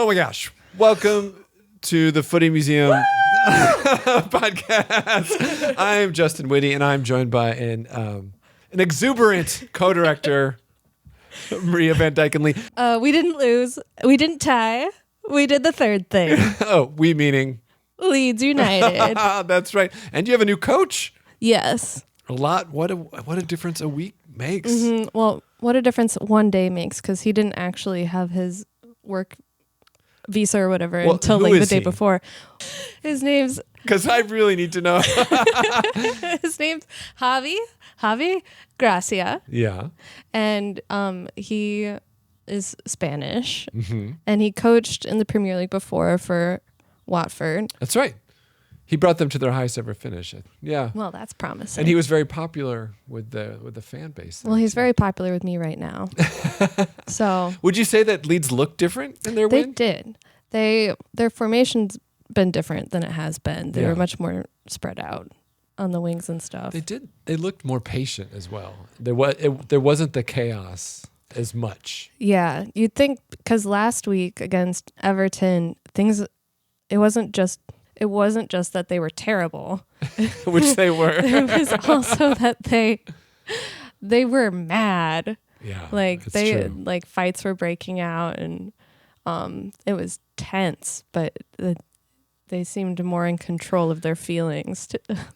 Oh my gosh. Welcome to the Footy Museum podcast. I'm Justin Whitty, and I'm joined by an exuberant co-director, Maria Van Dyke and Lee. We didn't lose. We didn't tie. We did the third thing. Oh, we meaning? Leeds United. That's right. And you have a new coach. Yes. A lot. What a difference a week makes. Mm-hmm. Well, what a difference one day makes, because he didn't actually have his work visa or whatever until like the day before. His name's... Because I really need to know. His name's Javi Gracia. Yeah. And he is Spanish. Mm-hmm. And he coached in the Premier League before for Watford. That's right. He brought them to their highest ever finish. Yeah. Well, that's promising. And he was very popular with the fan base. Well, he's very popular with me right now. So, would you say that Leeds looked different in their win? They did. Their formation's been different than it has been. They were much more spread out on the wings and stuff. They did. They looked more patient as well. There wasn't the chaos as much. Yeah, you'd think, because last week against Everton, it wasn't just that they were terrible, which they were. It was also that they were mad. Yeah, like true. Like fights were breaking out, and it was tense. But they seemed more in control of their feelings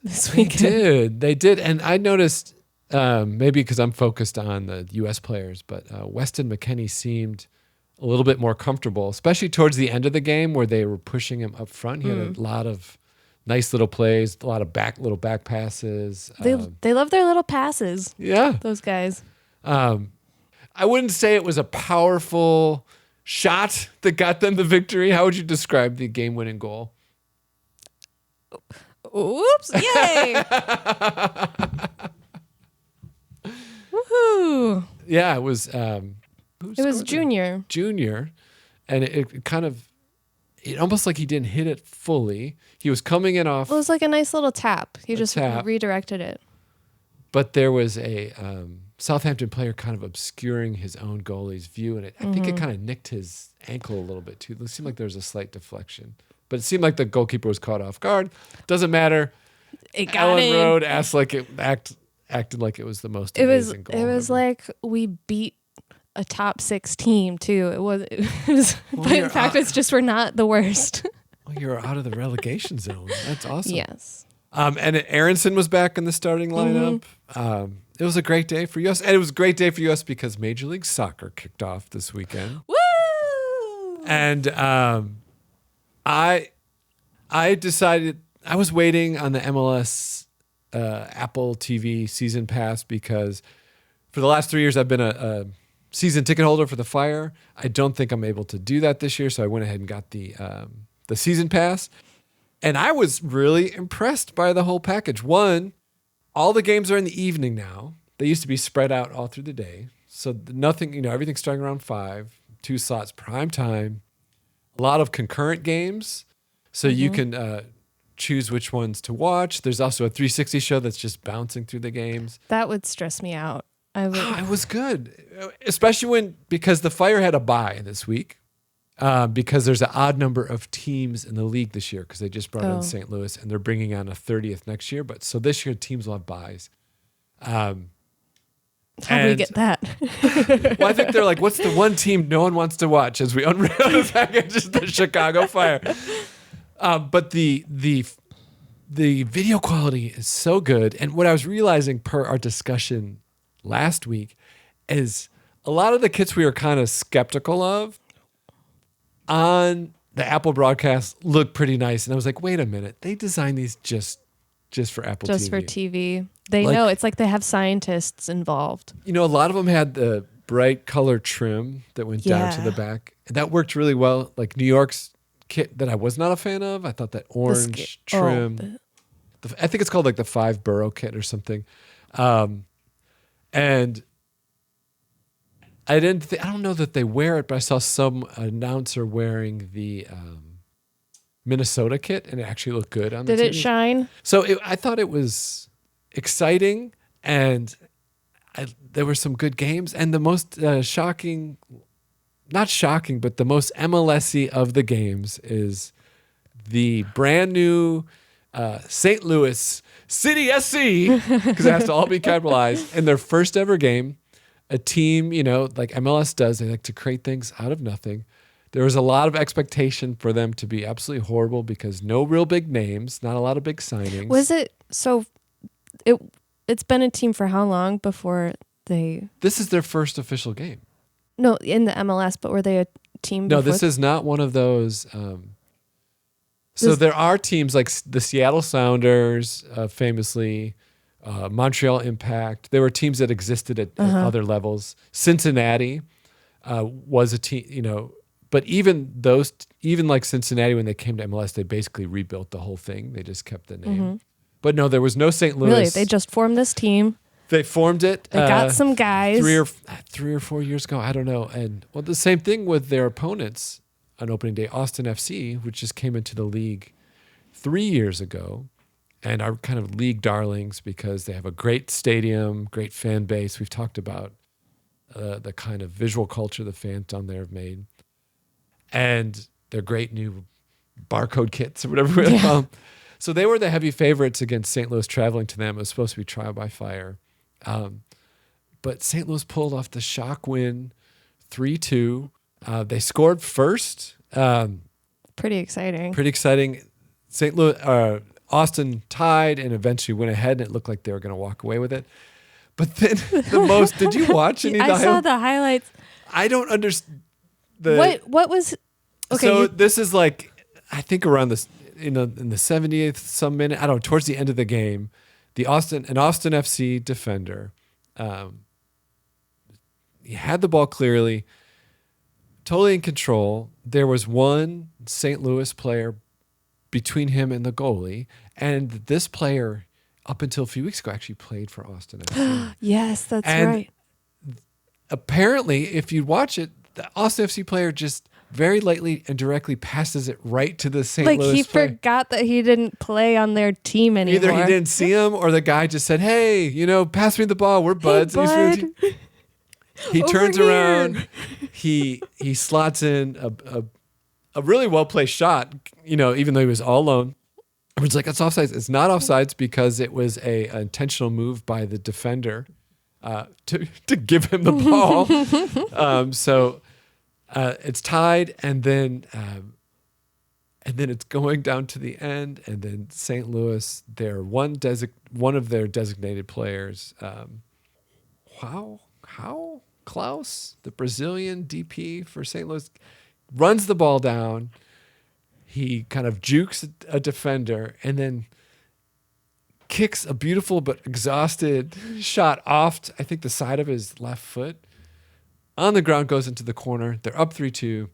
this weekend. They did, and I noticed maybe because I'm focused on the U.S. players, but Weston McKennie seemed a little bit more comfortable, especially towards the end of the game where they were pushing him up front. He had a lot of nice little plays, a lot of little back passes. They love their little passes. Yeah. Those guys. I wouldn't say it was a powerful shot that got them the victory. How would you describe the game-winning goal? Oops. Yay. Woohoo. Yeah, it was... It was Junior. And it almost like he didn't hit it fully. He was coming in off. It was like a nice little tap. He just redirected it. But there was a Southampton player kind of obscuring his own goalie's view, and I think it kind of nicked his ankle a little bit too. It seemed like there was a slight deflection, but it seemed like the goalkeeper was caught off guard. Doesn't matter. It got Alan in. Road acted like it was the most amazing goal. It was ever. Like we beat a top 6 team too. It was but in fact, it's just we're not the worst. Well, you're out of the relegation zone. That's awesome. Yes. And Aronson was back in the starting lineup. Mm-hmm. It was a great day for us, and it was a great day for us because Major League Soccer kicked off this weekend. Woo! And I decided I was waiting on the MLS Apple TV season pass because for the last 3 years I've been a season ticket holder for the Fire. I don't think I'm able to do that this year, so I went ahead and got the season pass. And I was really impressed by the whole package. One, all the games are in the evening now. They used to be spread out all through the day. So nothing, everything's starting around 5, 2 slots, prime time, a lot of concurrent games. So you can choose which ones to watch. There's also a 360 show that's just bouncing through the games. That would stress me out. It was good, especially because the Fire had a bye this week because there's an odd number of teams in the league this year because they just brought on St. Louis and they're bringing on a 30th next year. But so this year teams will have byes. How do we get that? Well, I think they're like, what's the one team no one wants to watch as we unveil the package is the Chicago Fire. But the video quality is so good. And what I was realizing per our discussion last week is a lot of the kits we were kind of skeptical of on the Apple broadcast look pretty nice. And I was like, wait a minute, they designed these just for Apple TV. Just for TV. They know. It's like they have scientists involved. A lot of them had the bright color trim that went down to the back. And that worked really well. Like New York's kit that I was not a fan of. I thought that orange trim. I think it's called like the 5 borough kit or something. And I don't know that they wear it, but I saw some announcer wearing the Minnesota kit, and it actually looked good on the TV. Did it shine? So I thought it was exciting, and there were some good games. And the most shocking not shocking, but the most MLS-y of the games is the brand new St. Louis City SC, because it has to all be capitalized, in their first ever game. A team, like MLS does, they like to create things out of nothing. There was a lot of expectation for them to be absolutely horrible because no real big names, not a lot of big signings. Was it so? It's been a team for how long before they? This is their first official game. No, in the MLS, but were they a team? No, this is not one of those. So there are teams like the Seattle Sounders, famously, Montreal Impact. There were teams that existed at other levels. Cincinnati was a team, but even like Cincinnati, when they came to MLS, they basically rebuilt the whole thing. They just kept the name. Mm-hmm. But no, there was no St. Louis. Really, they just formed this team. They formed it. They got some guys 3 or 4 years ago. I don't know. And the same thing with their opponents on opening day, Austin FC, which just came into the league 3 years ago, and are kind of league darlings because they have a great stadium, great fan base. We've talked about the kind of visual culture the fans down there have made. And their great new barcode kits or whatever we call them. So they were the heavy favorites against St. Louis traveling to them. It was supposed to be trial by fire. But St. Louis pulled off the shock win 3-2. They scored first. Pretty exciting. St. Louis, Austin tied and eventually went ahead, and it looked like they were going to walk away with it. But then did you watch any of the I saw the highlights. I don't understand. What was okay? So this is like, I think around this in the 78th some minute. I don't know, towards the end of the game, an Austin FC defender, he had the ball clearly, totally in control. There was one St. Louis player between him and the goalie, and this player, up until a few weeks ago, actually played for Austin FC. Yes, that's right. Apparently, if you watch it, the Austin FC player just very lightly and directly passes it right to the St. Louis he player. forgot that he didn't play on their team anymore. Either he didn't see him, or the guy just said, "Hey, pass me the ball. We're buds." Hey, bud. He turns around. He slots in a really well placed shot. Even though he was all alone. Everyone's like, "It's offsides." It's not offsides because it was an intentional move by the defender to give him the ball. So it's tied, and then it's going down to the end, and then St. Louis, one of their designated players, Klaus, the Brazilian DP for St. Louis, runs the ball down. He kind of jukes a defender and then kicks a beautiful but exhausted shot off, I think, the side of his left foot. On the ground, goes into the corner. They're up 3-2.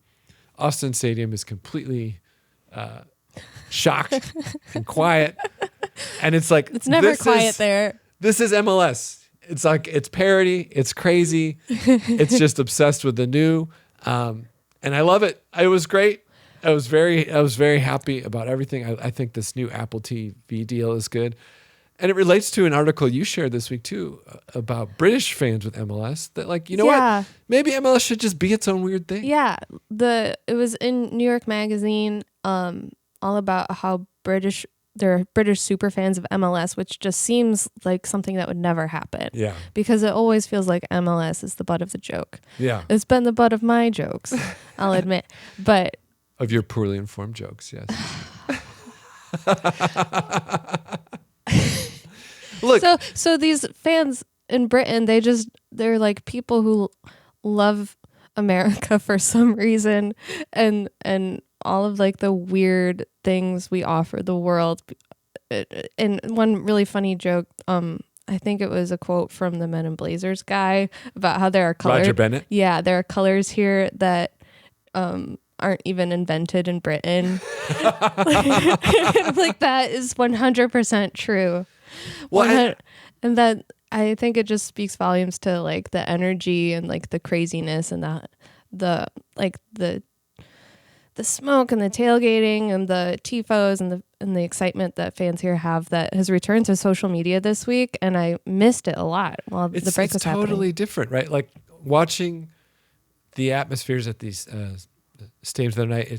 Austin Stadium is completely shocked and quiet. And it's like, it's never quiet there. This is MLS. It's like, it's parody. It's crazy. It's just obsessed with the new. And I love it. It was great. I was very happy about everything. I think this new Apple TV deal is good. And it relates to an article you shared this week too about British fans with MLS that what? Maybe MLS should just be its own weird thing. Yeah. It was in New York Magazine, all about how there are British super fans of MLS, which just seems like something that would never happen. Yeah. Because it always feels like MLS is the butt of the joke. Yeah. It's been the butt of my jokes, I'll admit. But of your poorly informed jokes, yes. Look. So these fans in Britain, they're like people who love America for some reason, and all of like the weird things we offer the world. And one really funny joke, I think it was a quote from the Men in Blazers guy about how there are colors. Roger Bennett. Yeah, there are colors here that aren't even invented in Britain. Like that is 100% true. Well, and that I think it just speaks volumes to like the energy and like the craziness and the smoke and the tailgating and the tifos and the excitement that fans here have that has returned to social media this week, and I missed it a lot while the break was happening. It's totally different, right? Like watching the atmospheres at these stadiums the other night,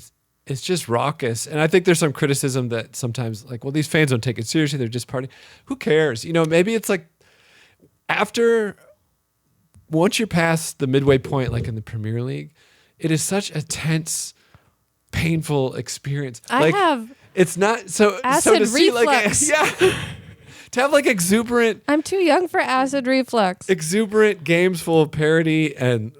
it's just raucous. And I think there's some criticism that sometimes like, well, these fans don't take it seriously. They're just partying. Who cares? Maybe it's like once you're past the midway point, like in the Premier League, it is such a tense, painful experience. It's not acid to see reflux. to have like exuberant. I'm too young for acid reflux. Exuberant games full of parody and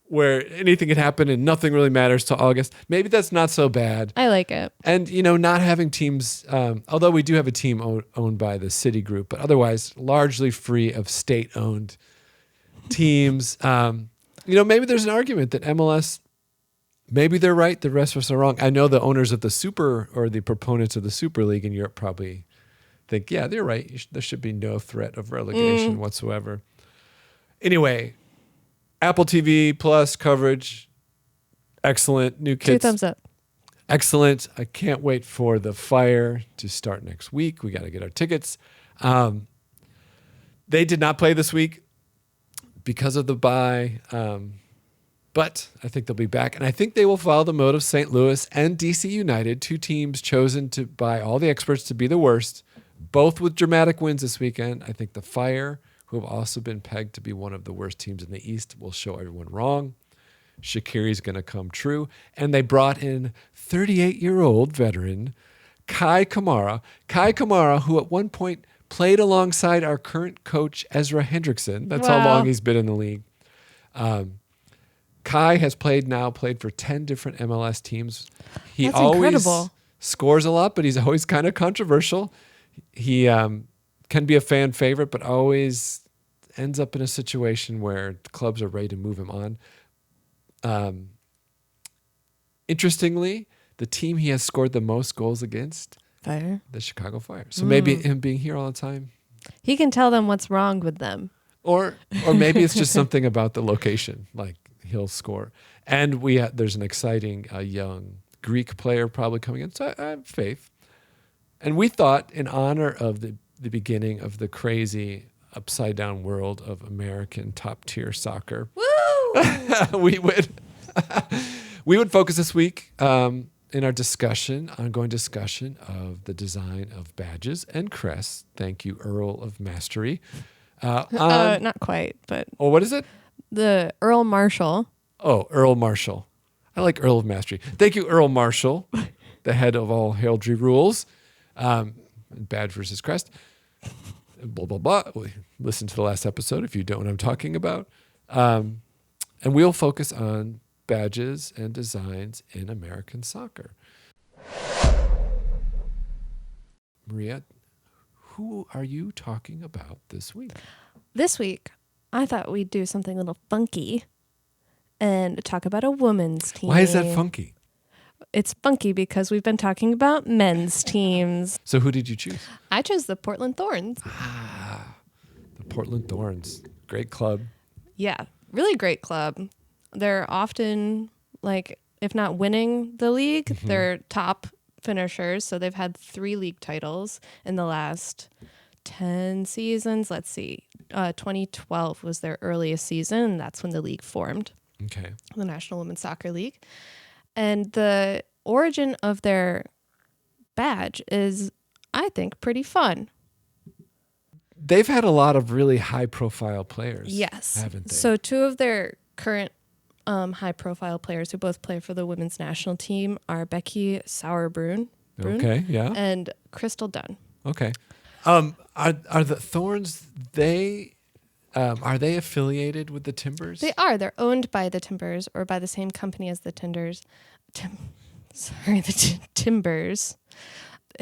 where anything can happen and nothing really matters till August. Maybe that's not so bad. I like it. And, not having teams, although we do have a team owned by the City Group, but otherwise largely free of state-owned teams. Maybe there's an argument that MLS, maybe they're right, the rest of us are wrong. I know the owners of the proponents of the Super League in Europe probably think, yeah, they're right. There should be no threat of relegation whatsoever. Anyway, Apple TV Plus coverage, excellent. New Kids. 2 thumbs up. Excellent. I can't wait for The Fire to start next week. We got to get our tickets. They did not play this week because of the bye, but I think they'll be back. And I think they will follow the mode of St. Louis and DC United, 2 teams chosen by all the experts to be the worst, both with dramatic wins this weekend. I think The Fire, who have also been pegged to be one of the worst teams in the East, will show everyone wrong. Shaqiri's going to come true. And they brought in 38-year-old veteran Kai Kamara. Kai Kamara, who at one point played alongside our current coach, Ezra Hendrickson. That's how long he's been in the league. Kai has played for 10 different MLS teams. He That's always incredible. Scores a lot, but he's always kind of controversial. He can be a fan favorite, but always ends up in a situation where clubs are ready to move him on. Interestingly, the team he has scored the most goals against, Fire. the Chicago Fire. So maybe him being here all the time. He can tell them what's wrong with them. Or maybe it's just something about the location, like he'll score. And there's an exciting young Greek player probably coming in. So I have faith. And we thought, in honor of the beginning of the crazy upside down world of American top tier soccer, we would focus this week in our ongoing discussion of the design of badges and crests. Thank you, Earl of Mastery. Not quite, but Oh, what is it? the Earl Marshall. Oh, Earl Marshall. I like Earl of Mastery. Thank you, Earl Marshall, the head of all heraldry rules. Badge versus crest. Blah, blah, blah. Listen to the last episode if you don't know what I'm talking about. And we'll focus on badges and designs in American soccer. Maria, who are you talking about this week? This week, I thought we'd do something a little funky and talk about a women's team. Why is that funky? It's funky because we've been talking about men's teams. So who did you choose? I chose the Portland Thorns. The Portland Thorns. Great club. Yeah, really great club. They're often, if not winning the league, they're top finishers. So they've had 3 league titles in the last 10 seasons. Let's see. 2012 was their earliest season, and that's when the league formed. Okay. The National Women's Soccer League. And the origin of their badge is, I think, pretty fun. They've had a lot of really high-profile players. Yes. Haven't they? So 2 of their current high-profile players who both play for the women's national team are Becky Sauerbrunn Okay, yeah. and Crystal Dunn. Okay. Are the Thorns, are they affiliated with the Timbers? They are. They're owned by the Timbers, or by the same company as the Timbers. Timbers.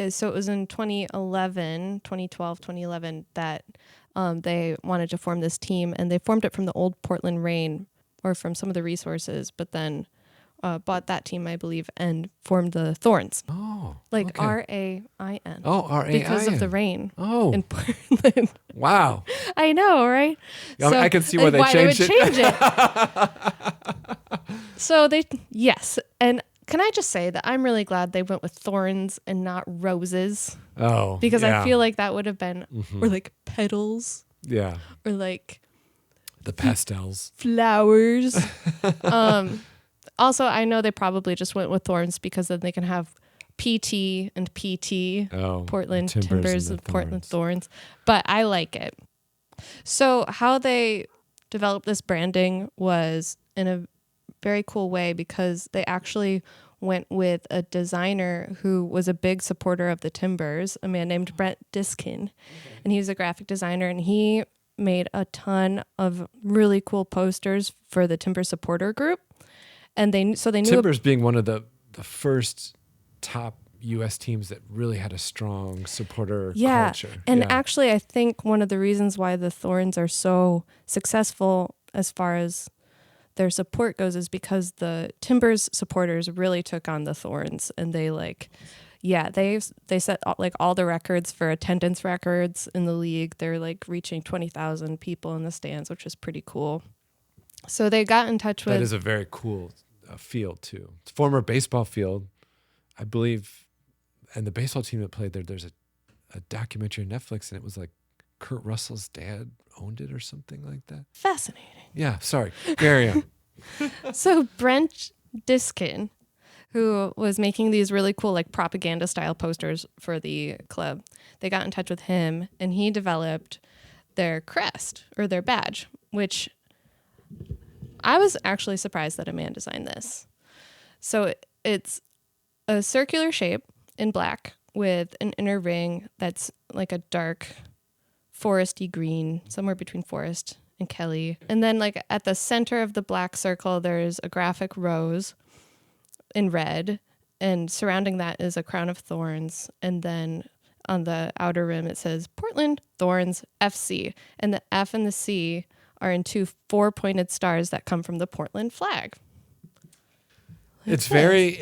So it was in 2012, 2011, that they wanted to form this team, and they formed it from the old Portland Rain, or from some of the resources, but then bought that team, I believe, and formed the Thorns. Oh, like okay. RAIN. Oh, RAIN. Because of the rain. Oh, In Portland. wow. I know, right? I can see why they changed it. They would change it. So yes. And can I just say that I'm really glad they went with thorns and not roses, Oh, because yeah. I feel like that would have been, or like petals, Yeah. or like The pastels. Flowers. Also, I know they probably just went with Thorns because then they can have PT and PT. Oh, Portland Timbers Timbers and and the Portland Thorns. But I like it. So how they developed this branding was in a very cool way because they actually went with a designer who was a big supporter of the Timbers, a man named Brent Diskin. And he was a graphic designer, and he made a ton of really cool posters for the Timber supporter group. And they knew Timbers being one of the first top U.S. teams that really had a strong supporter culture. And actually, I think one of the reasons why the Thorns are so successful as far as their support goes is because the Timbers supporters really took on the Thorns, and they set all the records for attendance records in the league. They're like reaching 20,000 people in the stands, which is pretty cool. So they got in touch with... That is a very cool field too. It's a former baseball field, I believe, and the baseball team that played there, there's a documentary on Netflix, and it was like Kurt Russell's dad owned it or something like that. Fascinating. Yeah, sorry. Carry on. So Brent Diskin, who was making these really cool like propaganda style posters for the club, they got in touch with him, and he developed their crest or their badge, which I was actually surprised that a man designed this. So it's a circular shape in black with an inner ring that's like a dark foresty green, somewhere between forest and Kelly. And then like at the center of the black circle, there's a graphic rose in red, and surrounding that is a crown of thorns. And then on the outer rim, it says Portland Thorns FC. And the F and the C are in two 4-pointed stars that come from the Portland flag. It's very,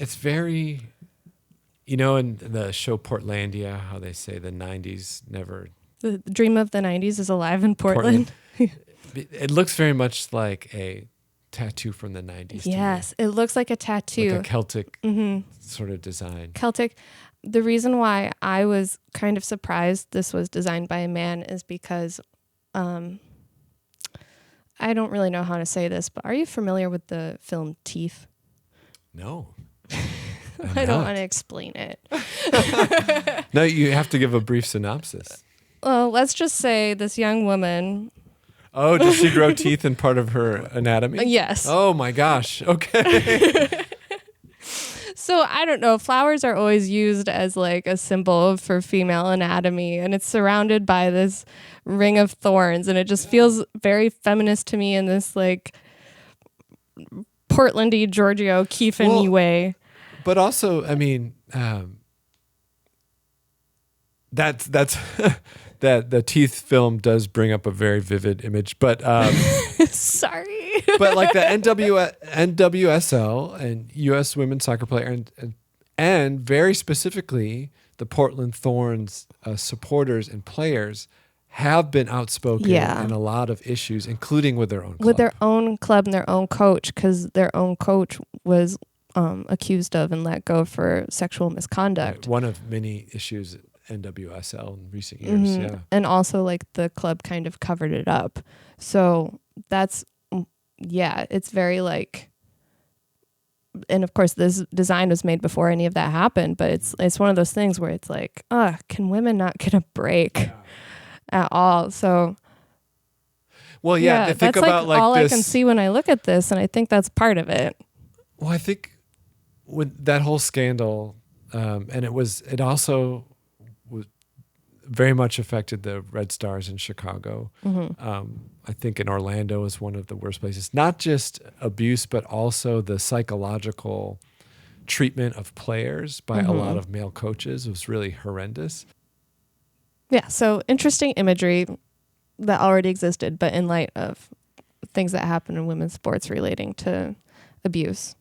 you know, in the show Portlandia, how they say the 90s never... The dream of the 90s is alive in Portland. It looks very much like a tattoo from the 90s. Yes, it looks like a tattoo. Like a Celtic sort of design. Celtic. The reason why I was kind of surprised this was designed by a man is because I don't really know how to say this, but are you familiar with the film Teeth? No. I don't want to explain it. No, you have to give a brief synopsis. Well, let's just say this young woman. Oh, does she grow teeth in part of her anatomy? Yes. Oh my gosh. Okay. So I don't know. Flowers are always used as like a symbol for female anatomy, and it's surrounded by this ring of thorns, and it just feels very feminist to me in this like Portlandy Giorgio O'Keefe way. But also, I mean, that's that the Teeth film does bring up a very vivid image, but sorry. But like the NWSL and U.S. women's soccer player and very specifically the Portland Thorns supporters and players have been outspoken in a lot of issues, including with their own club. With their own club and their own coach, because their own coach was accused of and let go for sexual misconduct. One of many issues at NWSL in recent years, yeah. And also like the club kind of covered it up. So that's, it's very like, and of course this design was made before any of that happened, but it's one of those things where it's like, can women not get a break at all? So well, think that's about like all this. I can see when I look at this, and I think that's part of it. Well, I think with that whole scandal, and it also was very much affected the Red Stars in Chicago. I think in Orlando is one of the worst places. Not just abuse, but also the psychological treatment of players by a lot of male coaches was really horrendous. Yeah, so interesting imagery that already existed, but in light of things that happen in women's sports relating to abuse.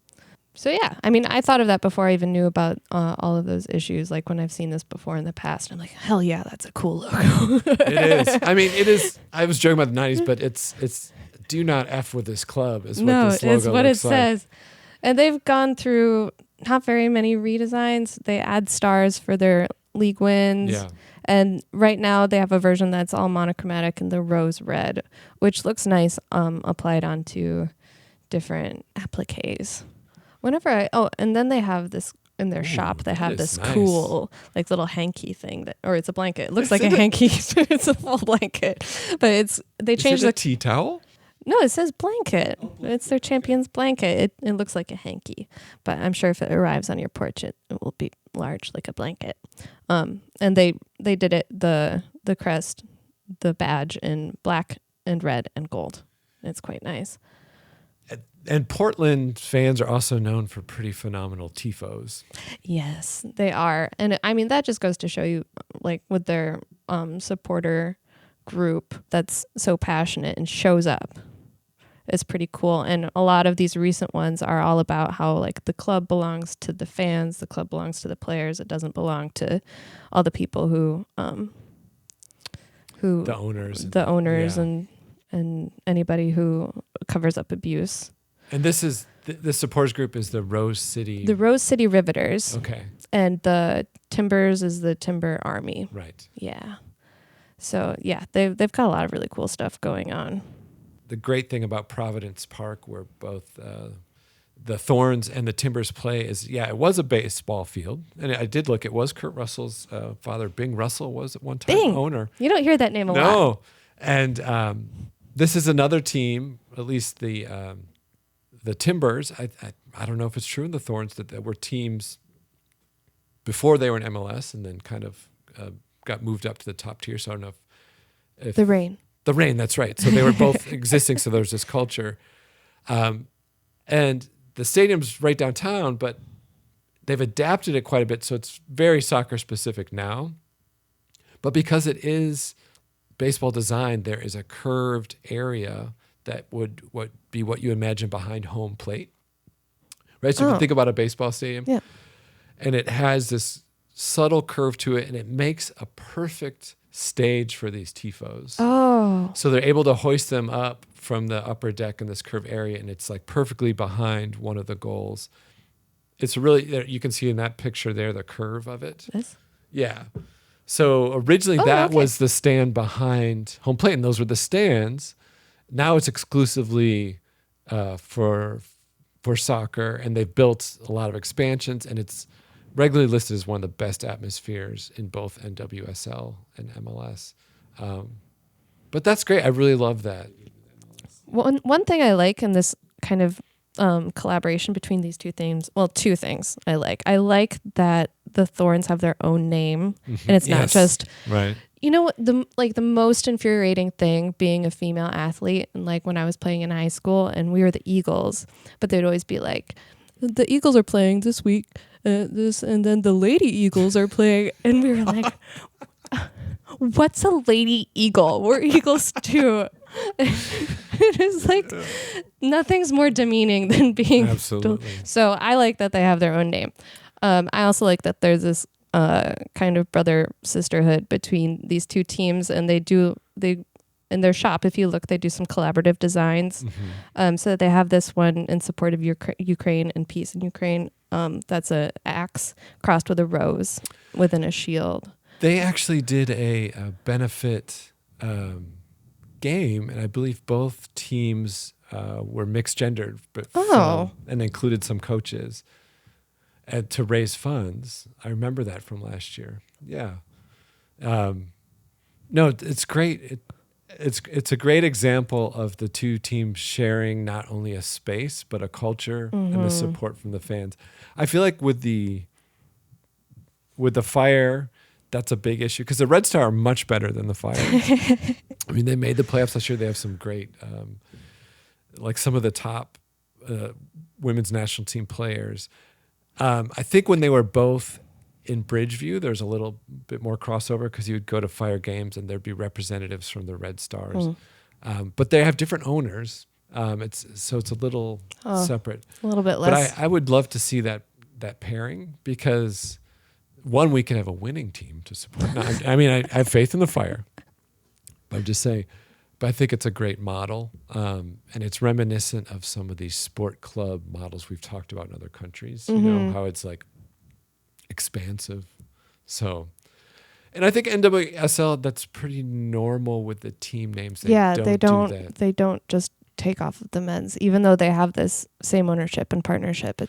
So yeah, I mean, I thought of that before I even knew about all of those issues. Like when I've seen this before in the past, I'm like, hell yeah, that's a cool logo. It is. I mean, it is. I was joking about the 90s, but it's do not F with this club is what this logo it's what looks it says. And they've gone through not very many redesigns. They add stars for their league wins. Yeah. And right now they have a version that's all monochromatic in the rose red, which looks nice applied onto different appliques. And then they have this in their shop. They have this nice. cool like little hanky thing or it's a blanket. It looks like a hanky. It's a full blanket, but they changed the tea towel. No, it says blanket. It's their champion's blanket. It looks like a hanky, but I'm sure if it arrives on your porch, it will be large like a blanket. And they did it the crest, the badge in black and red and gold. It's quite nice. And Portland fans are also known for pretty phenomenal tifos. Yes, they are. And I mean, that just goes to show you, like with their supporter group that's so passionate and shows up. It's pretty cool. And a lot of these recent ones are all about how like the club belongs to the fans, the club belongs to the players. It doesn't belong to all the people who the owners and anybody who covers up abuse. And this is the supporters group is the Rose City. The Rose City Riveters. Okay. And the Timbers is the Timber Army. Right. Yeah. So yeah, they've got a lot of really cool stuff going on. The great thing about Providence Park, where both the Thorns and the Timbers play, is it was a baseball field, and I did look. It was Kurt Russell's father, Bing Russell, was at one time owner. You don't hear that name a lot. No, and this is another team. At least the Timbers. I don't know if it's true in the Thorns that there were teams before they were in MLS, and then kind of got moved up to the top tier. So I don't know if the Rain. The Rain, that's right. So they were both existing. So there's this culture. And the stadium's right downtown, but they've adapted it quite a bit. So it's very soccer specific now. But because it is baseball design, there is a curved area that would be what you imagine behind home plate. Right? So if you think about a baseball stadium, and it has this subtle curve to it, and it makes a perfect stage for these tifos. Oh. So they're able to hoist them up from the upper deck in this curved area, and it's like perfectly behind one of the goals. It's really, you can see in that picture there, the curve of it. This? Yeah. So originally that was the stand behind home plate, and those were the stands. Now it's exclusively for soccer, and they've built a lot of expansions, and it's regularly listed as one of the best atmospheres in both NWSL and MLS. But that's great. I really love that. One thing I like in this kind of collaboration between these two themes, well, two things I like. I like that the Thorns have their own name, and it's not just right. You know what, the most infuriating thing being a female athlete, and like when I was playing in high school and we were the Eagles, but they'd always be like, the Eagles are playing this week, and then the Lady Eagles are playing, and we were like, what's a Lady Eagle? We're Eagles too. It is like nothing's more demeaning than being absolutely. So I like that they have their own name. I also like that there's this kind of brother sisterhood between these two teams, and they in their shop, if you look, they do some collaborative designs. So that they have this one in support of Ukraine and peace in Ukraine. That's a axe crossed with a rose within a shield. They actually did a benefit game, and I believe both teams were mixed gendered, but and included some coaches to raise funds. I remember that from last year. Yeah. No, it's great. It's a great example of the two teams sharing not only a space but a culture and the support from the fans. I feel like with the Fire, that's a big issue because the Red Star are much better than the Fire. I mean, they made the playoffs last year. They have some great, like some of the top women's national team players. I think when they were both in Bridgeview, there's a little bit more crossover because you would go to Fire games and there'd be representatives from the Red Stars. But they have different owners. It's a little separate. A little bit less. But I would love to see that pairing because one, we can have a winning team to support. No, I mean, I have faith in the Fire. But I'm just saying, but I think it's a great model. And it's reminiscent of some of these sport club models we've talked about in other countries. You know, how it's like expansive. So And I think NWSL, that's pretty normal with the team names. They don't do that. They don't just take off of the men's, even though they have this same ownership and partnership.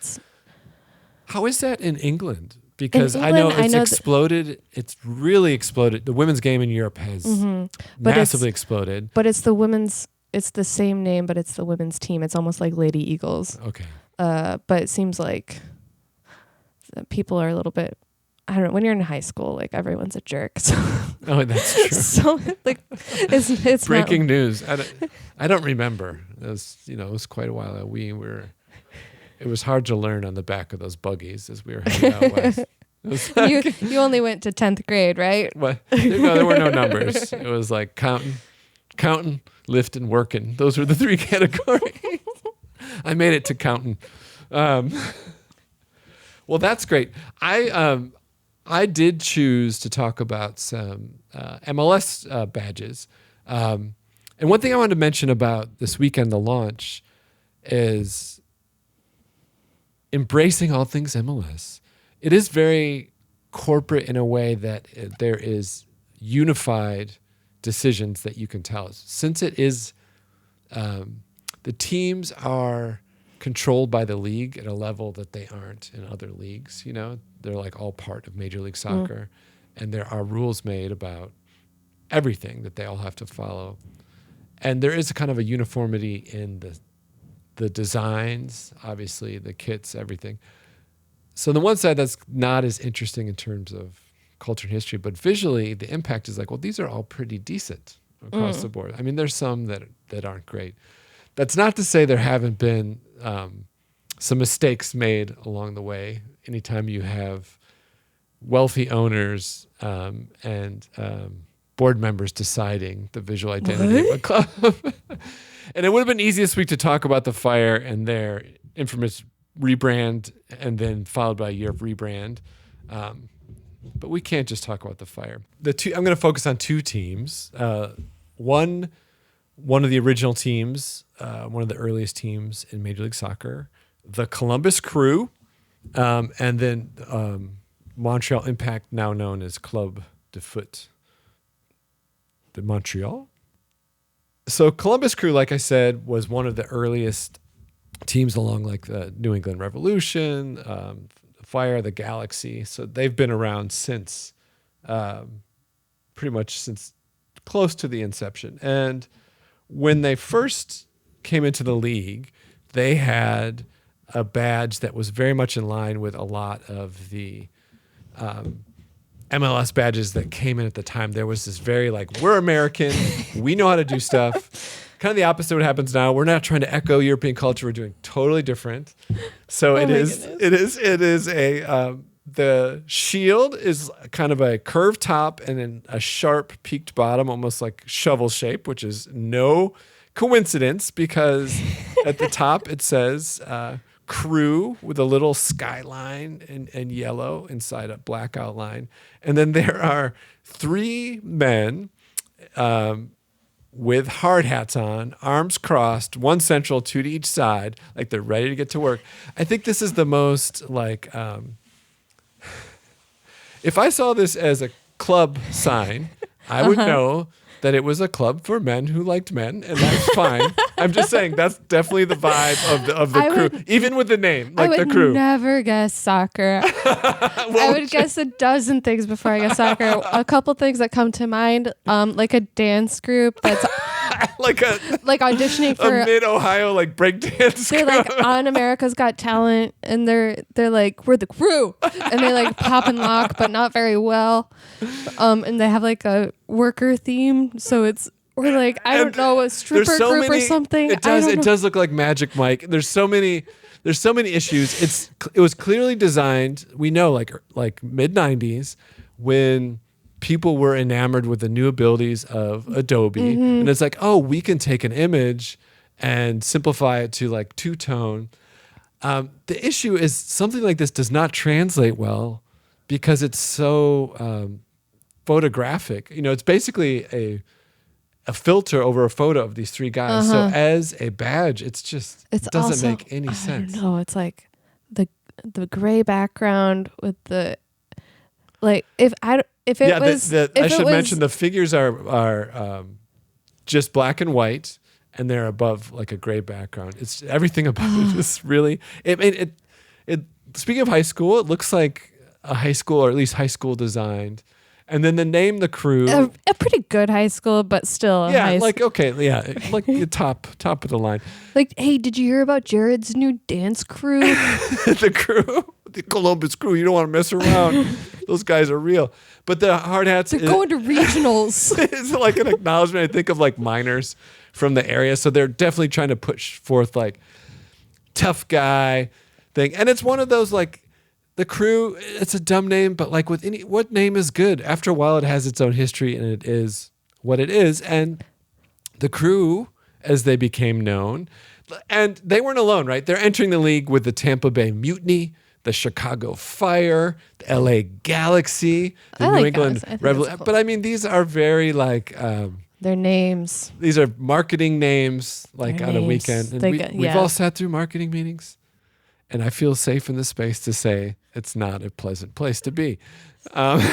How is that in England? Because in England, I know it's exploded. It's really exploded. The women's game in Europe has massively exploded. But it's the same name, but it's the women's team. It's almost like Lady Eagles. Okay. But it seems like people are a little bit, I don't know, when you're in high school, like everyone's a jerk. So oh, that's true. So like it's breaking news. I don't remember. It was quite a while ago. It was hard to learn on the back of those buggies as we were heading out west. You only went to 10th grade, right? Well, there were no numbers. It was like counting, lifting, working. Those were the three categories. I made it to counting. Well, that's great. I did choose to talk about some MLS badges. And one thing I wanted to mention about this weekend, the launch, is embracing all things MLS. It is very corporate in a way that there is unified decisions that you can tell. Since it is, the teams are controlled by the league at a level that they aren't in other leagues. They're like all part of Major League Soccer, and there are rules made about everything that they all have to follow. And there is a kind of a uniformity in the designs, obviously, the kits, everything. So the one side that's not as interesting in terms of culture and history, but visually the impact is like, well, these are all pretty decent across the board. I mean, there's some that aren't great. That's not to say there haven't been some mistakes made along the way. Anytime you have wealthy owners and board members deciding the visual identity of a club. And it would have been easy this week to talk about the Fire and their infamous rebrand, and then followed by a year of rebrand. But we can't just talk about the Fire. I'm going to focus on two teams. One of the original teams, one of the earliest teams in Major League Soccer, the Columbus Crew, and then Montreal Impact, now known as Club de Foot de Montreal. So Columbus Crew, like I said, was one of the earliest teams along like the New England Revolution, the Fire, the Galaxy. So they've been around since pretty much since close to the inception. And when they first came into the league, they had a badge that was very much in line with a lot of the MLS badges that came in at the time. There was this very like, we're American, we know how to do stuff. Kind of the opposite of what happens now. We're not trying to echo European culture. We're doing totally different. So it is the shield is kind of a curved top and then a sharp peaked bottom, almost like shovel shape, which is no coincidence because at the top it says Crew with a little skyline and yellow inside a black outline. And then there are three men with hard hats on, arms crossed, one central, two to each side, like they're ready to get to work. I think this is the most like, if I saw this as a club sign, I would know that it was a club for men who liked men, and that's fine. I'm just saying that's definitely the vibe of the crew, even with the name, like the crew. I would never guess soccer. I would guess a dozen things before I guess soccer. A couple things that come to mind, like a dance group that's like auditioning for a mid-Ohio like breakdance. They're like on America's Got Talent, and they're like, we're the crew, and they like pop and lock, but not very well. And they have like a worker theme, so it's or like I don't know, a stripper group or something. It does look like Magic Mike. There's so many issues. It was clearly designed. We know like mid-90s when people were enamored with the new abilities of Adobe, and it's like, oh, we can take an image and simplify it to like two-tone. The issue is something like this does not translate well because it's so photographic. It's basically a filter over a photo of these three guys. So as a badge, it doesn't also make any sense. No, it's like the gray background with the Like if it was, if I it should was, mention the figures are just black and white, and they're above like a gray background. It's everything about it is really. It. Speaking of high school, it looks like a high school, or at least high school designed. And then the name, the crew, a pretty good high school, but still a high like okay, like the top of the line. Like, hey, did you hear about Jared's new dance crew? The crew, the Columbus crew. You don't want to mess around. Those guys are real. But the hard hats, They're going to regionals. It's like an acknowledgement. I think of like miners from the area, so they're definitely trying to push forth like tough guy thing. And it's one of those like. The crew, it's a dumb name, but like with what name is good? After a while, it has its own history, and it is what it is. And the crew, as they became known, and they weren't alone, right? They're entering the league with the Tampa Bay Mutiny, the Chicago Fire, the LA Galaxy, the New England Revolution. Cool. But I mean, these are very like... their names. These are marketing names, like on a weekend. And we've all sat through marketing meetings. And I feel safe in this space to say it's not a pleasant place to be. But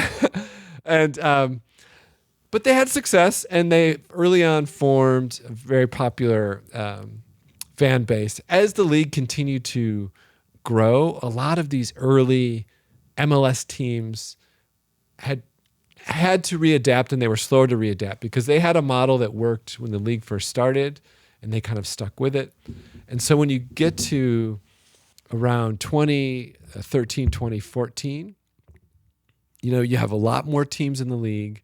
they had success, and they early on formed a very popular fan base. As the league continued to grow, a lot of these early MLS teams had to readapt, and they were slower to readapt because they had a model that worked when the league first started, and they kind of stuck with it. And so when you get to around 2013, 2014, you have a lot more teams in the league.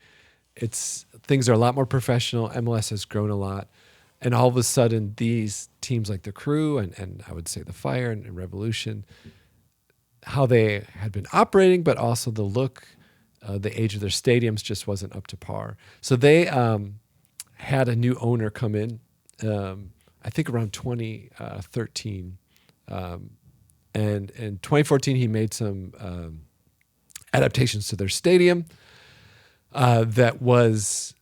Things are a lot more professional. MLS has grown a lot. And all of a sudden, these teams like the Crew and I would say the Fire and Revolution, how they had been operating, but also the look, the age of their stadiums just wasn't up to par. So they had a new owner come in, I think around 2013. And in 2014, he made some adaptations to their stadium that was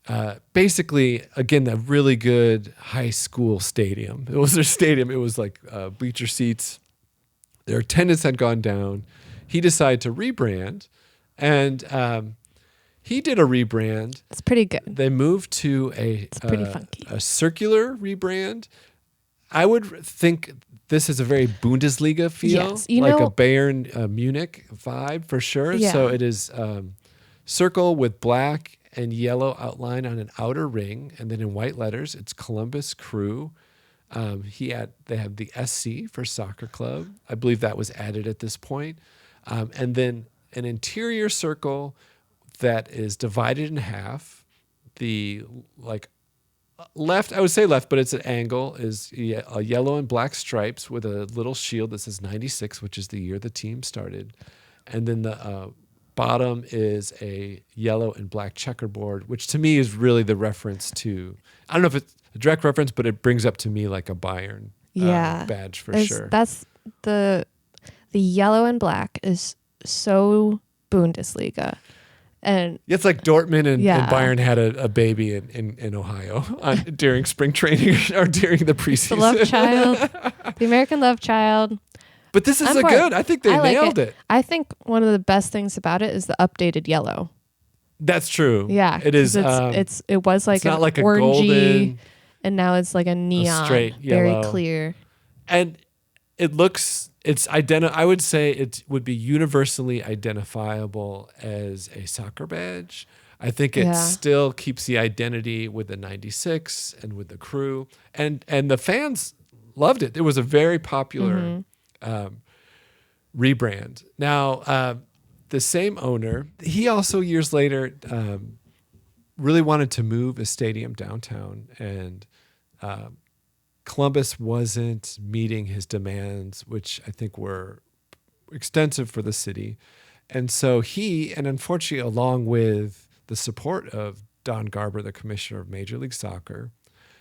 basically, again, a really good high school stadium. It was their stadium. It was like bleacher seats. Their attendance had gone down. He decided to rebrand, and he did a rebrand. It's pretty good. They moved to a circular rebrand. I would think this is a very Bundesliga feel, like a Bayern Munich vibe for sure. Yeah. So it is circle with black and yellow outline on an outer ring, and then in white letters, it's Columbus Crew. They have the SC for soccer club. I believe that was added at this point. And then an interior circle that is divided in half. The left, I would say left, but it's an angle, is a yellow and black stripes with a little shield that says 96, which is the year the team started. And then the bottom is a yellow and black checkerboard, which to me is really the reference to, I don't know if it's a direct reference, but it brings up to me like a Bayern badge for sure. That's the yellow and black is so Bundesliga. And it's like Dortmund and Bayern had a baby in Ohio during spring training or during the preseason. The love child, the American love child. But this is I think they nailed it. I think one of the best things about it is the updated yellow. That's true. Yeah, it is. It was like an like orangey, golden, and now it's like a neon, straight yellow. very clear. And it looks. I would say it would be universally identifiable as a soccer badge. I think it still keeps the identity with the 96 and with the Crew, and the fans loved it. It was a very popular rebrand. Now, the same owner, he also years later really wanted to move a stadium downtown, and Columbus wasn't meeting his demands, which I think were extensive for the city. And so he, and unfortunately, along with the support of Don Garber, the commissioner of Major League Soccer,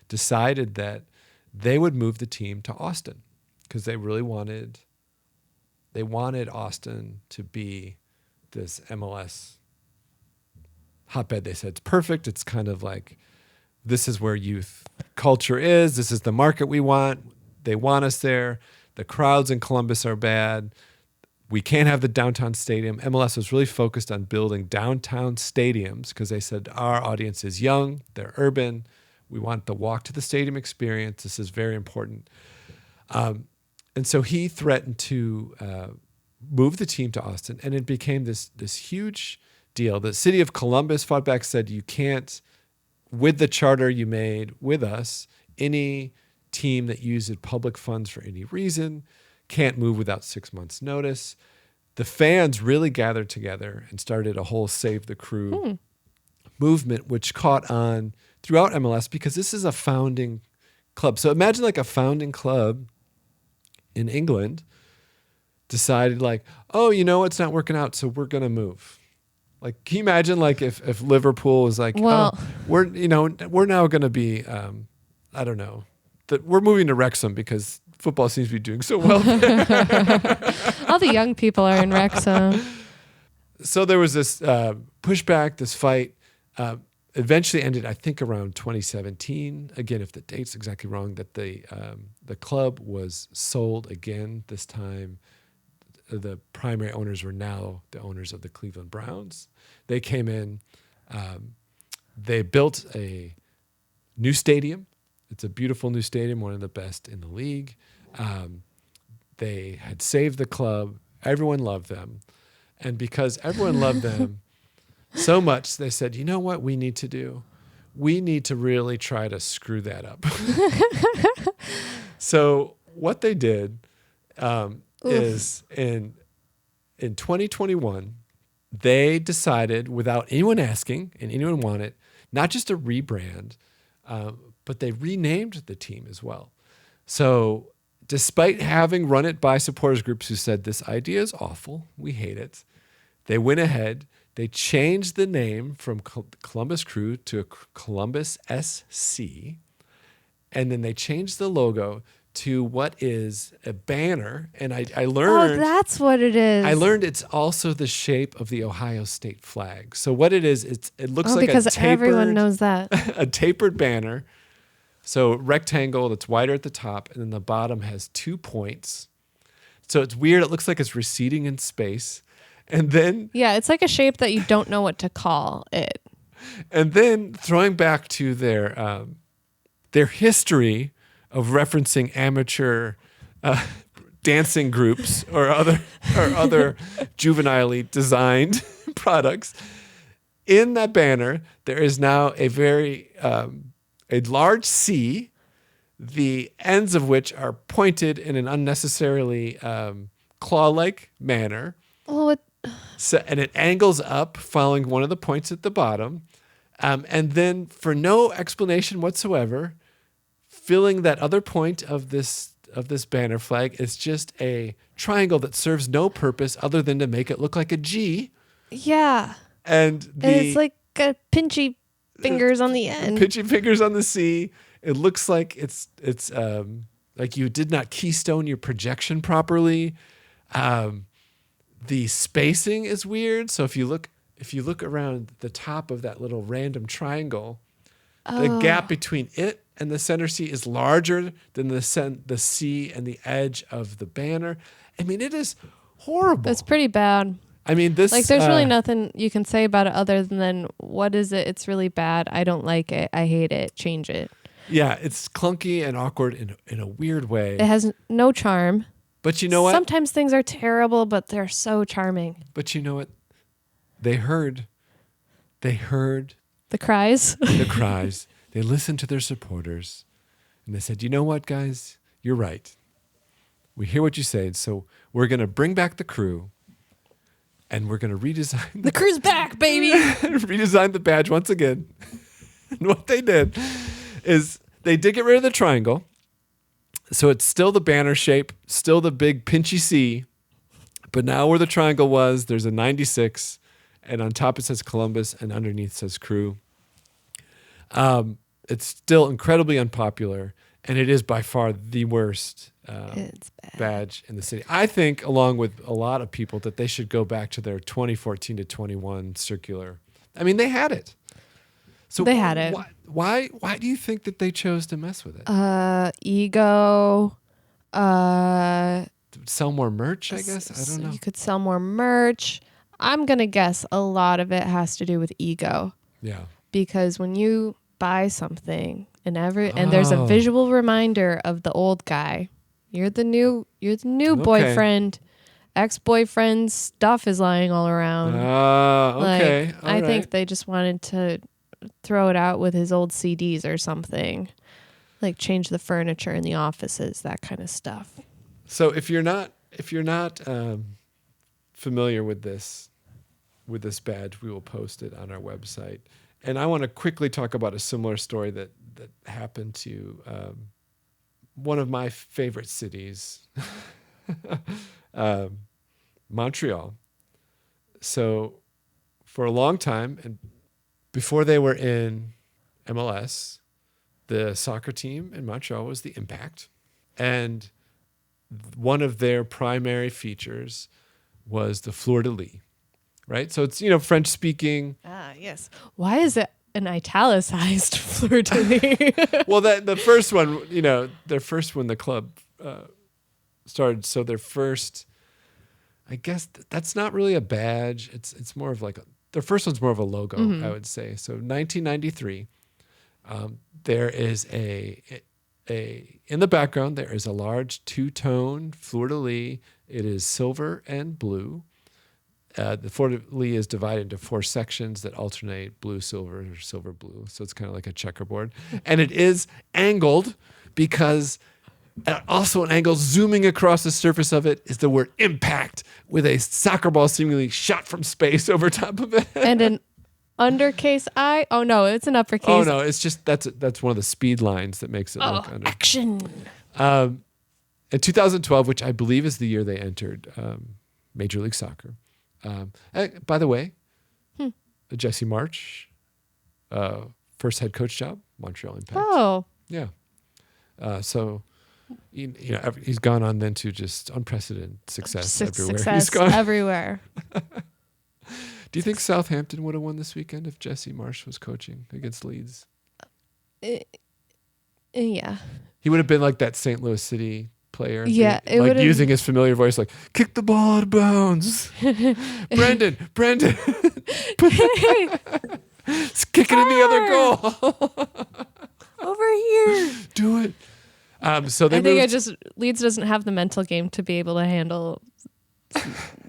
decided that they would move the team to Austin because they really wanted Austin to be this MLS hotbed. They said it's perfect. It's kind of like, this is where youth culture is. This is the market we want. They want us there. The crowds in Columbus are bad. we can't have the downtown stadium. MLS was really focused on building downtown stadiums because they said our audience is young, they're urban. We want the walk to the stadium experience. This is very important. And so he threatened to move the team to Austin, and it became this huge deal. The city of Columbus fought back, said you can't, with the charter you made with us, any team that uses public funds for any reason can't move without 6 months' notice. The fans really gathered together and started a whole Save the Crew movement, which caught on throughout MLS because this is a founding club. So imagine like a founding club in England decided like, oh, you know, it's not working out, so we're going to move. Like, can you imagine like if Liverpool was like, well, oh, we're now going to be, I don't know, that we're moving to Wrexham because football seems to be doing so well there. all the young people are in Wrexham. So there was this pushback, this fight. Eventually ended, I think, around 2017. Again, if the date's exactly wrong, that the club was sold again. This time, the primary owners were now the owners of the Cleveland Browns. They came in. They built a new stadium. It's a beautiful new stadium, one of the best in the league. They had saved the club. Everyone loved them. And because everyone loved them so much, they said, you know what we need to do? We need to really try to screw that up. So what they did is in 2021, they decided, without anyone asking and anyone wanted, not just a rebrand, but they renamed the team as well. So despite having run it by supporters groups who said this idea is awful, we hate it, they went ahead. They changed the name from Columbus Crew to Columbus SC, and then they changed the logo to what is a banner. And I learned... Oh, that's what it is. I learned it's also the shape of the Ohio State flag. So what it is, it looks like because a tapered... everyone knows that. a tapered banner. So rectangle that's wider at the top, and then the bottom has 2 points. So it's weird. It looks like it's receding in space. And then... Yeah, it's like a shape that you don't know what to call it. And then throwing back to their history of referencing amateur dancing groups or other juvenilely designed products, in that banner there is now a large C, the ends of which are pointed in an unnecessarily claw-like manner. Oh, So, and it angles up following one of the points at the bottom. And then for no explanation whatsoever, filling that other point of this banner flag is just a triangle that serves no purpose other than to make it look like a G. yeah. And It's like got pinchy fingers on the end. Pinchy fingers on the C. It looks like it's like you did not keystone your projection properly. The spacing is weird. So if you look around the top of that little random triangle, the gap between it and the center C is larger than the C and the edge of the banner. I mean, it is horrible. It's pretty bad. I mean, this... Like, there's really nothing you can say about it other than, what is it? It's really bad. I don't like it. I hate it. Change it. Yeah, it's clunky and awkward in a weird way. It has no charm. But you know what? Sometimes things are terrible, but they're so charming. But you know what? They heard the cries. the cries. They listened to their supporters, and they said, you know what, guys? You're right. We hear what you say, so we're going to bring back the Crew, and we're going to redesign... The Crew's back, baby! redesign the badge once again. And what they did is they did get rid of the triangle, so it's still the banner shape, still the big pinchy C, but now where the triangle was, there's a 96, and on top it says Columbus, and underneath says Crew. It's still incredibly unpopular, and it is by far the worst badge in the city. I think, along with a lot of people, that they should go back to their 2014 to 21 circular. I mean, they had it. So they had it. Why do you think that they chose to mess with it? Ego. sell more merch, I guess. I don't know. You could sell more merch. I'm going to guess a lot of it has to do with ego. Yeah. Because when you buy something and there's a visual reminder of the old guy, you're the new boyfriend. Ex-boyfriend's stuff is lying all around. Okay. Like, I think they just wanted to throw it out with his old CDs or something. Like change the furniture in the offices, that kind of stuff. So if you're not familiar with this badge, we will post it on our website. And I want to quickly talk about a similar story that happened to one of my favorite cities, Montreal. So for a long time, and before they were in MLS, the soccer team in Montreal was the Impact. And one of their primary features was the fleur-de-lis, right? So it's, French speaking. Ah, yes. Why is it an italicized fleur-de-lis? Well, the first one, their first when the club started. So their first, I guess that's not really a badge. It's more of like their first one's more of a logo, I would say. So 1993, there is in the background, there is a large two-tone fleur-de-lis. It is silver and blue. The fleur-de-lis is divided into 4 sections that alternate blue, silver, or silver, blue. So it's kind of like a checkerboard. And it is angled because also an angle zooming across the surface of it is the word impact with a soccer ball seemingly shot from space over top of it. And an undercase I? Oh, no, it's an uppercase. Oh, no, it's just that's one of the speed lines that makes it look under. Action. In 2012, which I believe is the year they entered Major League Soccer. By the way, Jesse March, first head coach job, Montreal Impact. Oh. Yeah. So, he's gone on then to just unprecedented success everywhere. Success everywhere. Do you think Southampton would have won this weekend if Jesse Marsh was coaching against Leeds? Yeah. He would have been like that St. Louis City player. Yeah. Like using his familiar voice, like, kick the ball out of bounds. Brendan. It's kicking in the other goal. Over here. Do it. So they I think Leeds doesn't have the mental game to be able to handle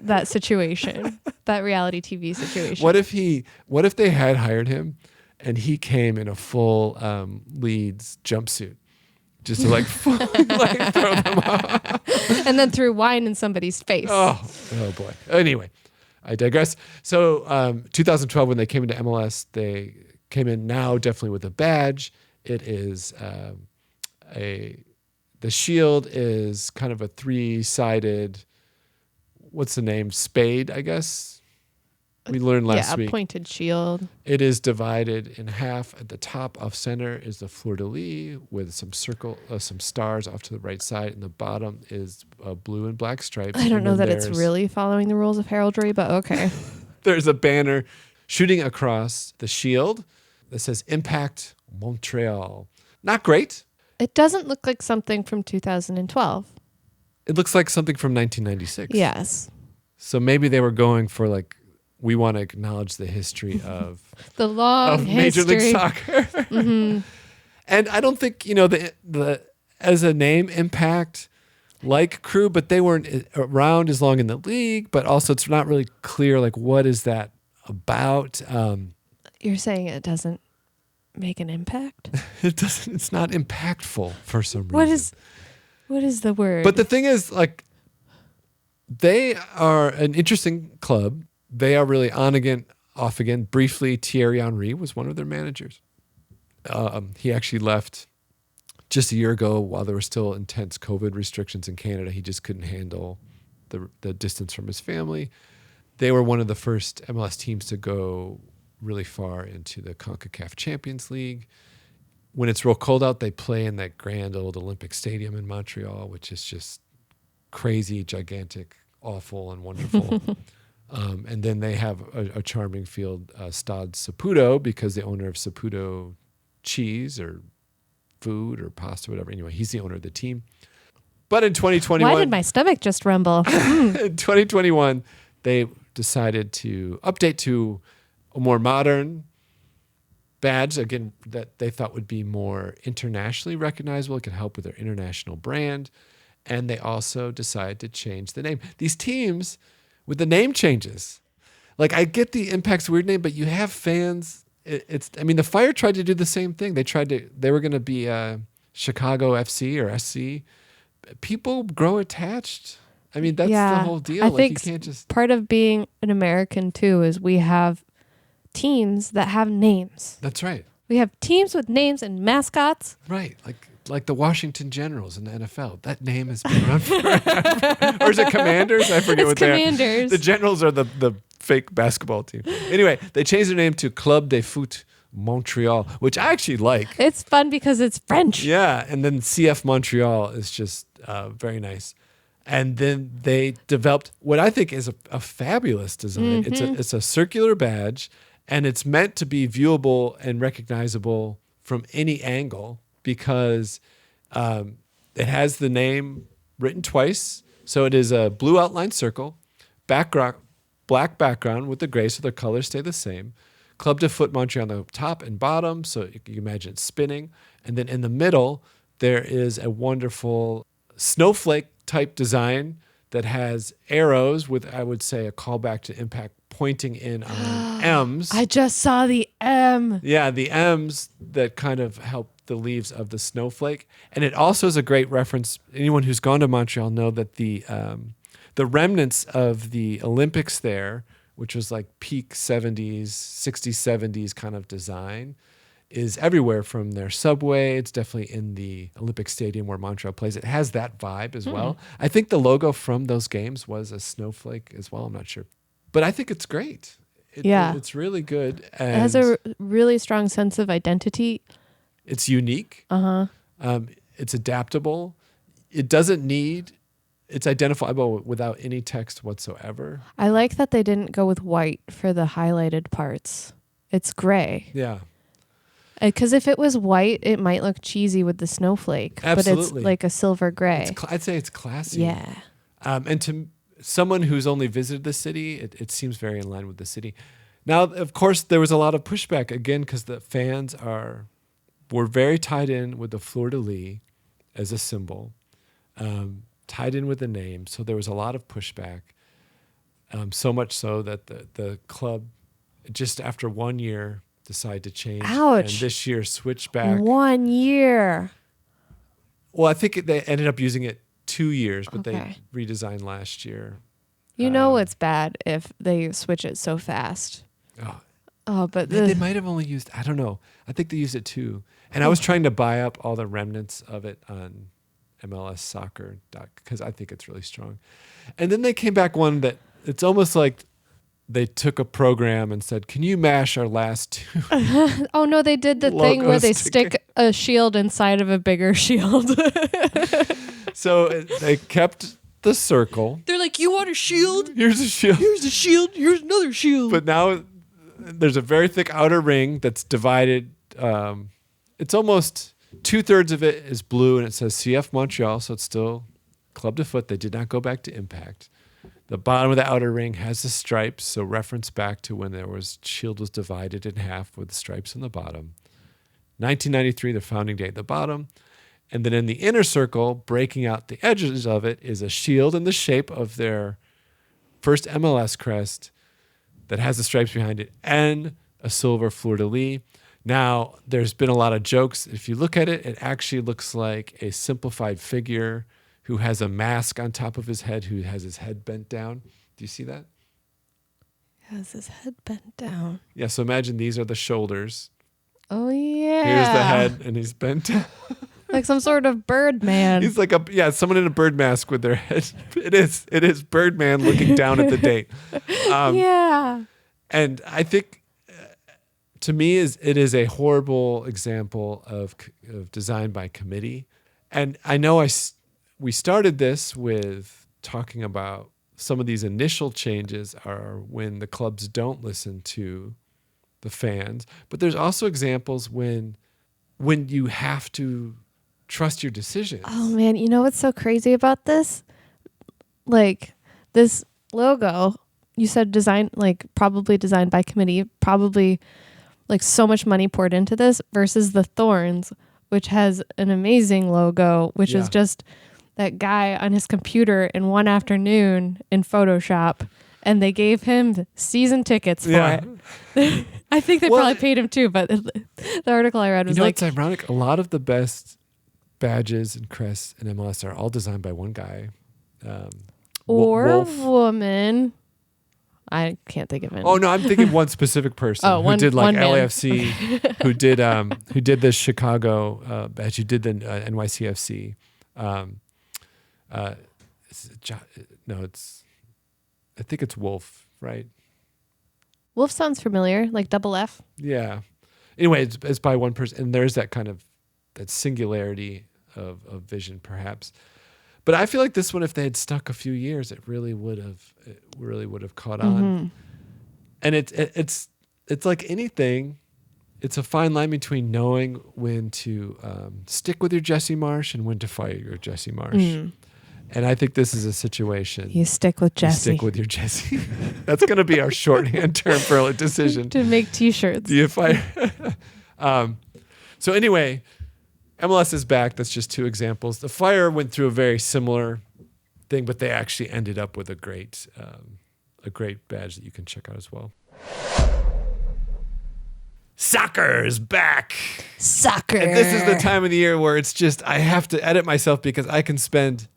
that situation, that reality TV situation. What if they had hired him and he came in a full Leeds jumpsuit just to like throw them off? And then threw wine in somebody's face. Oh boy. Anyway, I digress. So 2012, when they came into MLS, they came in now definitely with a badge. It is the shield is kind of a 3-sided, what's the name? Spade, I guess. We learned last week. Yeah, a pointed shield. It is divided in half. At the top of center is the fleur-de-lis with some stars off to the right side, and the bottom is blue and black stripes. I don't know that it's really following the rules of heraldry, but okay. There's a banner shooting across the shield that says Impact Montreal. Not great. It doesn't look like something from 2012. It looks like something from 1996. Yes. So maybe they were going for like, we want to acknowledge the history of the long Major history. League Soccer. And I don't think, the as a name, Impact, like Crew, but they weren't around as long in the league, but also it's not really clear, like, what is that about? You're saying it doesn't make an impact? It doesn't. It's not impactful for some reason. What is the word? But the thing is, like, they are an interesting club. They are really on again, off again. Briefly, Thierry Henry was one of their managers. He actually left just a year ago while there were still intense COVID restrictions in Canada. He just couldn't handle the distance from his family. They were one of the first MLS teams to go really far into the CONCACAF Champions League. When it's real cold out, they play in that grand old Olympic Stadium in Montreal, which is just crazy, gigantic, awful, and wonderful. And then they have a charming field, Stade Saputo, because the owner of Saputo cheese or food or pasta, whatever. Anyway, he's the owner of the team. But in 2021, Why did my stomach just rumble? in 2021, they decided to update to a more modern badge, again, that they thought would be more internationally recognizable. It could help with their international brand. And they also decided to change the name. These teams with the name changes, like I get the Impact's weird name, but you have fans. The Fire tried to do the same thing. They were going to be Chicago FC or SC. People grow attached. I mean, that's the whole deal. I like think you can't just part of being an American too is we have teams that have names. That's right. We have teams with names and mascots. Right. Like the Washington Generals in the NFL. That name has been around forever. Or is it Commanders? I forget what they are. Commanders. The Generals are the fake basketball team. Anyway, they changed their name to Club de Foot Montreal, which I actually like. It's fun because it's French. Yeah, and then CF Montreal is just Mm-hmm. very nice. And then they developed what I think is a fabulous design. It's a circular badge, and it's meant to be viewable and recognizable from any angle because it has the name written twice. So it is a blue outline circle, black background with the gray, so the colors stay the same. Club de Foot Montreal on the top and bottom, so you can imagine it spinning. And then in the middle, there is a wonderful snowflake type design that has arrows with, I would say, a callback to Impact pointing in on M's. I just saw the M. Yeah, the M's that kind of help the leaves of the snowflake. And it also is a great reference. Anyone who's gone to Montreal know that the remnants of the Olympics there, which was like peak 70s, 60s, 70s kind of design, is everywhere from their subway. It's definitely in the Olympic Stadium where Montreal plays. It has that vibe as well. I think the logo from those games was a snowflake as well. I'm not sure. But I think it's great. It's really good. And It has a really strong sense of identity. it's unique. It's adaptable. It's identifiable without any text whatsoever. I like that they didn't go with white for the highlighted parts. It's gray. Yeah. Because if it was white, it might look cheesy with the snowflake. Absolutely. But it's like a silver gray. I'd say it's classy. Yeah. And to someone who's only visited the city, it seems very in line with the city. Now, of course, there was a lot of pushback, again, because the fans were very tied in with the fleur-de-lis as a symbol, tied in with the name. So there was a lot of pushback, so much so that the club, just after 1 year, decided to change. Ouch. And this year switched back. 1 year. Well, I think they ended up using it 2 years, but Okay. they redesigned last year. You know it's bad if they switch it so fast. But They might have only used, I don't know. I think they used it too. And I was trying to buy up all the remnants of it on MLS Soccer because I think it's really strong. And then they came back one that it's almost like they took a program and said, can you mash our last two? Oh no, they did the thing where Logos they together. stick a shield inside of a bigger shield. So they kept the circle. They're like, you want a shield? Here's a shield. Here's a shield. Here's another shield. But now there's a very thick outer ring that's divided. It's almost 2/3 of it is blue and it says CF Montreal. So it's still Club de Foot. They did not go back to Impact. The bottom of the outer ring has the stripes. So reference back to when shield was divided in half with the stripes on the bottom. 1993, the founding date at the bottom. And then in the inner circle, breaking out the edges of it, is a shield in the shape of their first MLS crest that has the stripes behind it and a silver fleur-de-lis. Now, there's been a lot of jokes. If you look at it, it actually looks like a simplified figure who has a mask on top of his head, who has his head bent down. Do you see that? Has his head bent down. Yeah, so imagine these are the shoulders. Oh yeah. Here's the head, and he's bent down. Like some sort of bird man. He's like someone in a bird mask with their head. It is Birdman looking down at the date. Yeah. And I think, to me, it is a horrible example of design by committee. And I know we started this with talking about some of these initial changes are when the clubs don't listen to the fans. But there's also examples when you have to trust your decisions. Oh man, you know what's so crazy about this? Like this logo, you said probably designed by committee, probably like so much money poured into this versus the Thorns, which has an amazing logo, which is just that guy on his computer in one afternoon in Photoshop, and they gave him season tickets for it. I think they probably paid him too, but the article I read was it's ironic. A lot of the best badges and crests in MLS are all designed by one guy. Or Wolf. Woman. I can't think of it. Oh no, I'm thinking one specific person who did like LAFC, who did the Chicago badge, who did the NYCFC. I think it's Wolf, right? Wolf sounds familiar, like double F. Yeah. Anyway, it's by one person, and there's that kind of that singularity of vision, perhaps. But I feel like this one, if they had stuck a few years, it really would have caught on. And it's like anything. It's a fine line between knowing when to stick with your Jesse Marsh and when to fire your Jesse Marsh. And I think this is a situation. You stick with Jesse. You stick with your Jesse. That's going to be our shorthand term for a decision. To make T-shirts. You fire. So anyway, MLS is back. That's just two examples. The Fire went through a very similar thing, but they actually ended up with a great badge that you can check out as well. Soccer's back. Soccer. And this is the time of the year where it's just, I have to edit myself because I can spend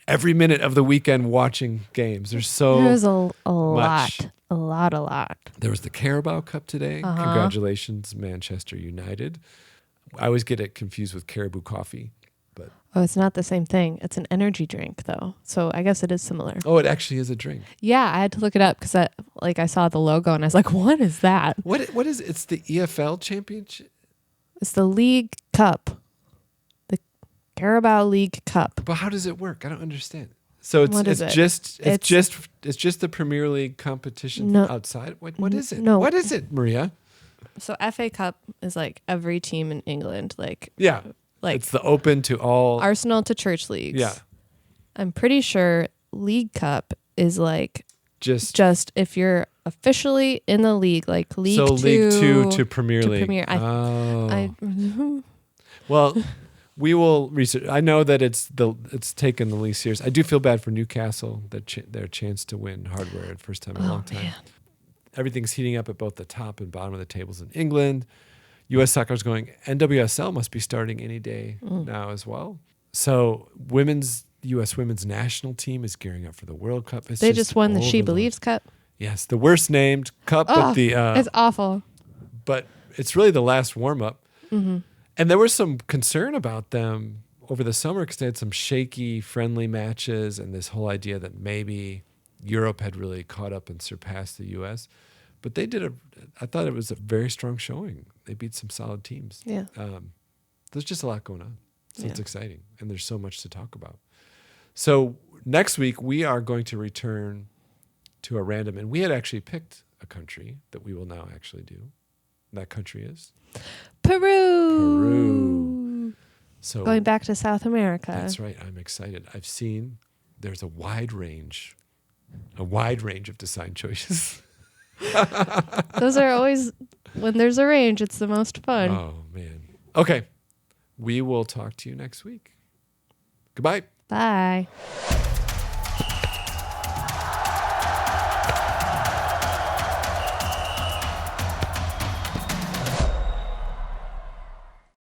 every minute of the weekend watching games. There's a lot. There was the Carabao Cup today. Congratulations, Manchester United. I always get it confused with Caribou Coffee. But it's not the same thing. It's an energy drink, though. So I guess it is similar. Oh, it actually is a drink. Yeah, I had to look it up because I saw the logo and I was like, what is that? What is it? It's the EFL Championship? It's the League Cup. The Carabao League Cup. But how does it work? I don't understand. So it's just the Premier League competition outside? What is it? No. What is it, Maria? So FA Cup is like every team in England. Yeah. Like it's the open to all. Arsenal to church leagues. Yeah. I'm pretty sure League Cup is like just if you're officially in the league, like League Two. So League Two to Premier League. Well, we will research. I know that it's taken the least serious. I do feel bad for Newcastle, their chance to win hardware at first time in a long time. Man. Everything's heating up at both the top and bottom of the tables in England. U.S. soccer's going. NWSL must be starting any day now as well. So U.S. women's national team is gearing up for the World Cup. They just won the She Believes Cup. Yes, the worst named cup. But it's awful. But it's really the last warm up. Mm-hmm. And there was some concern about them over the summer because they had some shaky, friendly matches and this whole idea that maybe Europe had really caught up and surpassed the U.S. But they I thought it was a very strong showing. They beat some solid teams. Yeah. There's just a lot going on. So it's exciting. And there's so much to talk about. So next week, we are going to return to a random. And we had actually picked a country that we will now actually do. That country is? Peru. So going back to South America. That's right. I'm excited. I've seen there's a wide range of design choices. Those are always, when there's a range, it's the most fun. Oh, man. Okay. We will talk to you next week. Goodbye. Bye.